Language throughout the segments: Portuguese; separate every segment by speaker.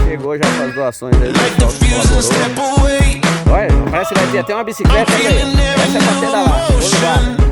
Speaker 1: Chegou já com as doações aí, pessoal que colaborou. Olha, parece que vai ter até uma bicicleta aí. Essa é pra pedalar. Vamos lá.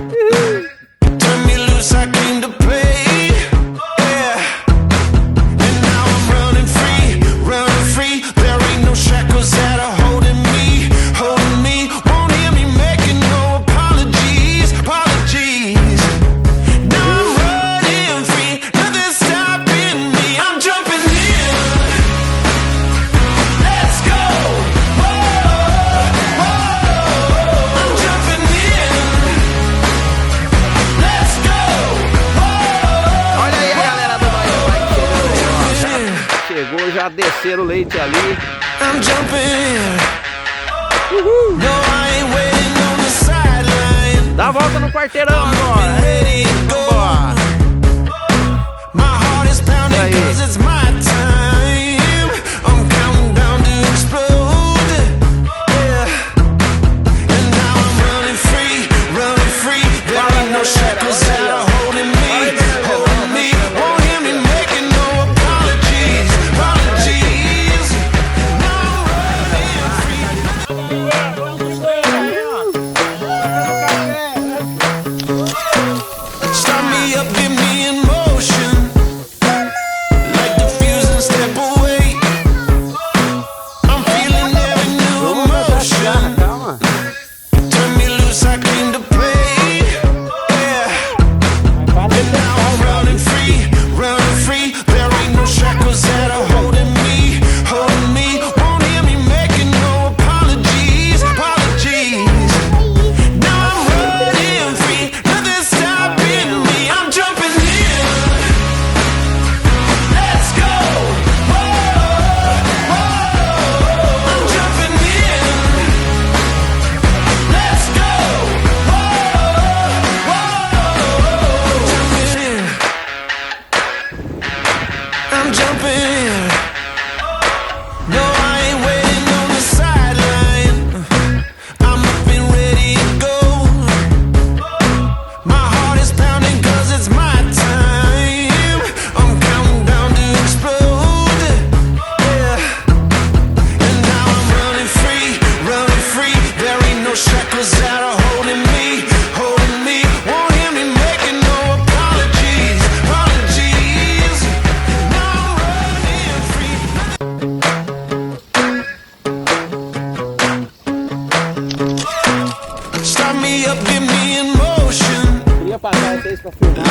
Speaker 1: Chegou, já desceram o leite ali. Dá a volta no quarteirão agora. Vambora. Queria passar vocês pra filmar.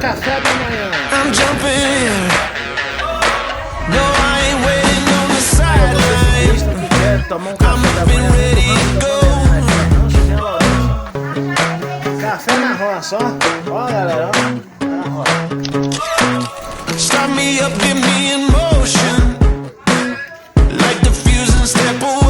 Speaker 1: Café da manhã. I'm jumping. No, I ain't waiting on the sideline. I'm ready to go. Café na roça, ó. Ó, galera, ó. Na roça. Start me up, get me in motion. Like the fuse and step away.